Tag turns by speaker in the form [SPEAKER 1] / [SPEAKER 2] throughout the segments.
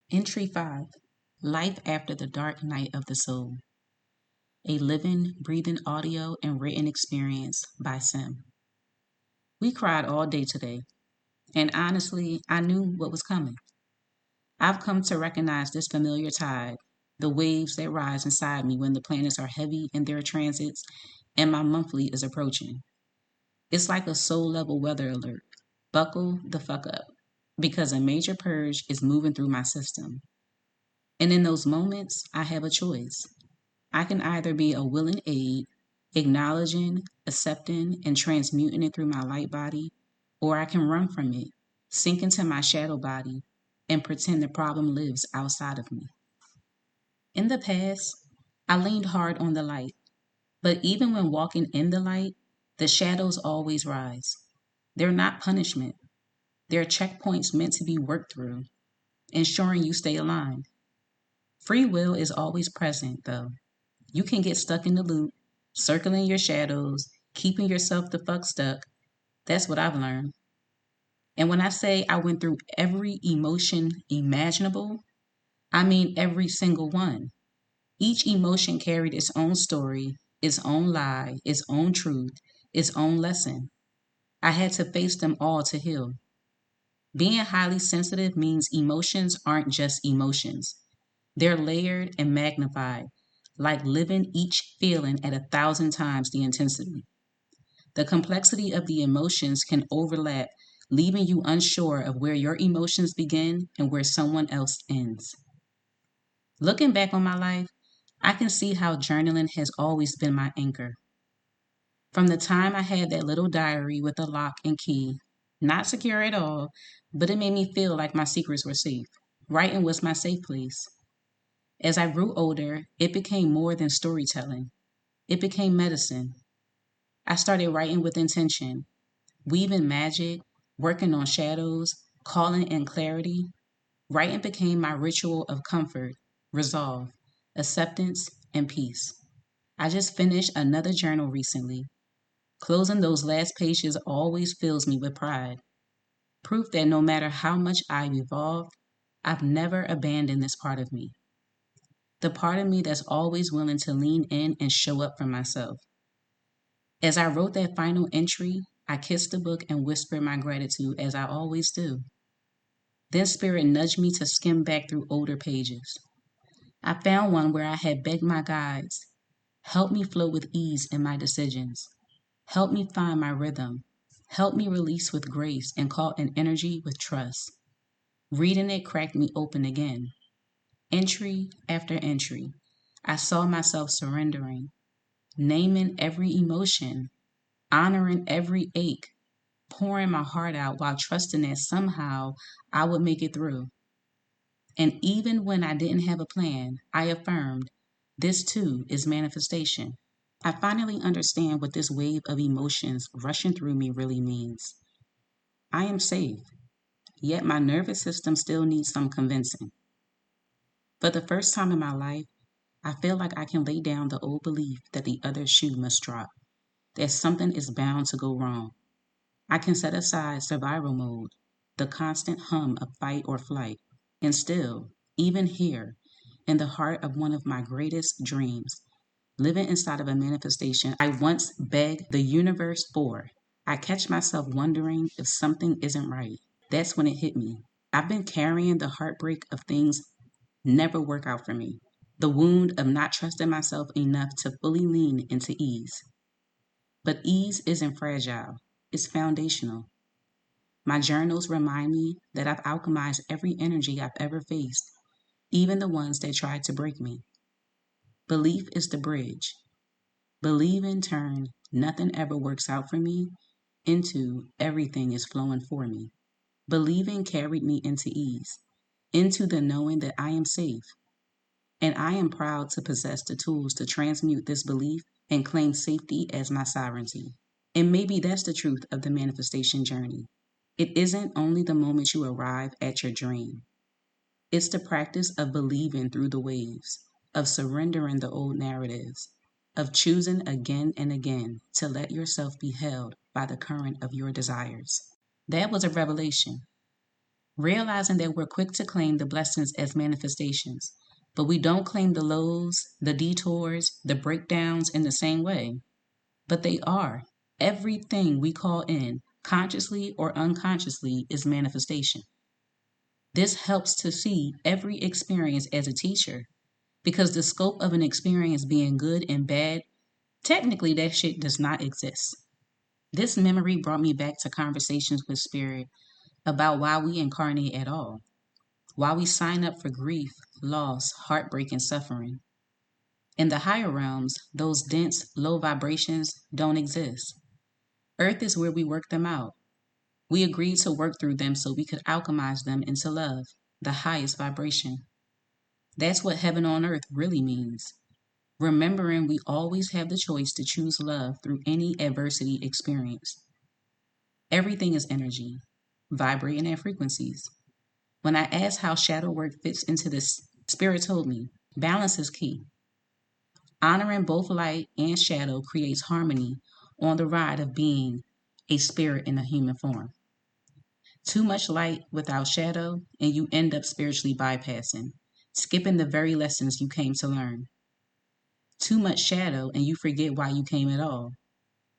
[SPEAKER 1] Entry 5. Life After the Dark Night of the Soul. A living, breathing audio and written experience by Sim. We cried all day today, and honestly, I knew what was coming. I've come to recognize this familiar tide, the waves that rise inside me when the planets are heavy in their transits and my monthly is approaching. It's like a soul level weather alert. Buckle the fuck up, because a major purge is moving through my system. And in those moments, I have a choice. I can either be a willing aid, acknowledging, accepting, and transmuting it through my light body, or I can run from it, sink into my shadow body, and pretend the problem lives outside of me. In the past, I leaned hard on the light, but even when walking in the light, the shadows always rise. They're not punishment, they're checkpoints meant to be worked through, ensuring you stay aligned. Free will is always present, though. You can get stuck in the loop, circling your shadows, keeping yourself the fuck stuck. That's what I've learned. And when I say I went through every emotion imaginable, I mean every single one. Each emotion carried its own story, its own lie, its own truth, its own lesson. I had to face them all to heal. Being highly sensitive means emotions aren't just emotions. They're layered and magnified, like living each feeling at 1,000 times the intensity. The complexity of the emotions can overlap, leaving you unsure of where your emotions begin and where someone else ends. Looking back on my life, I can see how journaling has always been my anchor. From the time I had that little diary with a lock and key, not secure at all, but it made me feel like my secrets were safe. Writing was my safe place. As I grew older, it became more than storytelling. It became medicine. I started writing with intention, weaving magic, working on shadows, calling in clarity. Writing became my ritual of comfort, resolve, acceptance, and peace. I just finished another journal recently. Closing those last pages always fills me with pride. Proof that no matter how much I've evolved, I've never abandoned this part of me. The part of me that's always willing to lean in and show up for myself. As I wrote that final entry, I kissed the book and whispered my gratitude as I always do. Then Spirit nudged me to skim back through older pages. I found one where I had begged my guides, help me flow with ease in my decisions, help me find my rhythm, help me release with grace and call in energy with trust. Reading it cracked me open again. Entry after entry, I saw myself surrendering, naming every emotion, honoring every ache, pouring my heart out while trusting that somehow I would make it through. And even when I didn't have a plan, I affirmed, this too is manifestation. I finally understand what this wave of emotions rushing through me really means. I am safe, yet my nervous system still needs some convincing. For the first time in my life, I feel like I can lay down the old belief that the other shoe must drop, that something is bound to go wrong. I can set aside survival mode, the constant hum of fight or flight, and still, even here, in the heart of one of my greatest dreams, living inside of a manifestation I once begged the universe for, I catch myself wondering if something isn't right. That's when it hit me. I've been carrying the heartbreak of things never work out for me, the wound of not trusting myself enough to fully lean into ease. But ease isn't fragile, it's foundational. My journals remind me that I've alchemized every energy I've ever faced, even the ones that tried to break me. Belief is the bridge. Believe in turn, nothing ever works out for me, into everything is flowing for me. Believing carried me into ease, into the knowing that I am safe, and I am proud to possess the tools to transmute this belief and claim safety as my sovereignty. And maybe that's the truth of the manifestation journey. It isn't only the moment you arrive at your dream, it's the practice of believing through the waves, of surrendering the old narratives, of choosing again and again to let yourself be held by the current of your desires. That was a revelation. realizing that we're quick to claim the blessings as manifestations, but we don't claim the lows, the detours, the breakdowns in the same way. But they are. Everything we call in, consciously or unconsciously, is manifestation. This helps to see every experience as a teacher because the scope of an experience being good and bad, technically that shit does not exist. This memory brought me back to conversations with Spirit about why we incarnate at all, why we sign up for grief, loss, heartbreak, and suffering. In the higher realms, those dense, low vibrations don't exist. Earth is where we work them out. We agreed to work through them so we could alchemize them into love, the highest vibration. That's what heaven on earth really means. Remembering we always have the choice to choose love through any adversity experience. Everything is energy, vibrating at frequencies. When I asked how shadow work fits into this, Spirit told me balance is key. Honoring both light and shadow creates harmony on the ride of being a spirit in a human form. Too much light without shadow, and you end up spiritually bypassing, skipping the very lessons you came to learn. Too much shadow, and you forget why you came at all.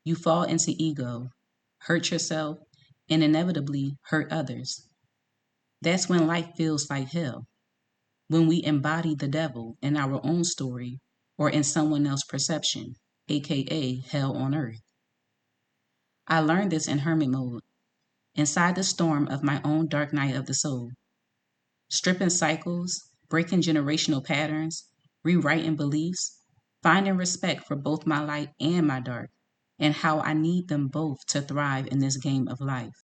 [SPEAKER 1] You fall into ego, hurt yourself, and inevitably hurt others. That's when life feels like hell, when we embody the devil in our own story or in someone else's perception, aka hell on earth. I learned this in hermit mode, inside the storm of my own dark night of the soul, stripping cycles, breaking generational patterns, rewriting beliefs, finding respect for both my light and my dark, and how I need them both to thrive in this game of life.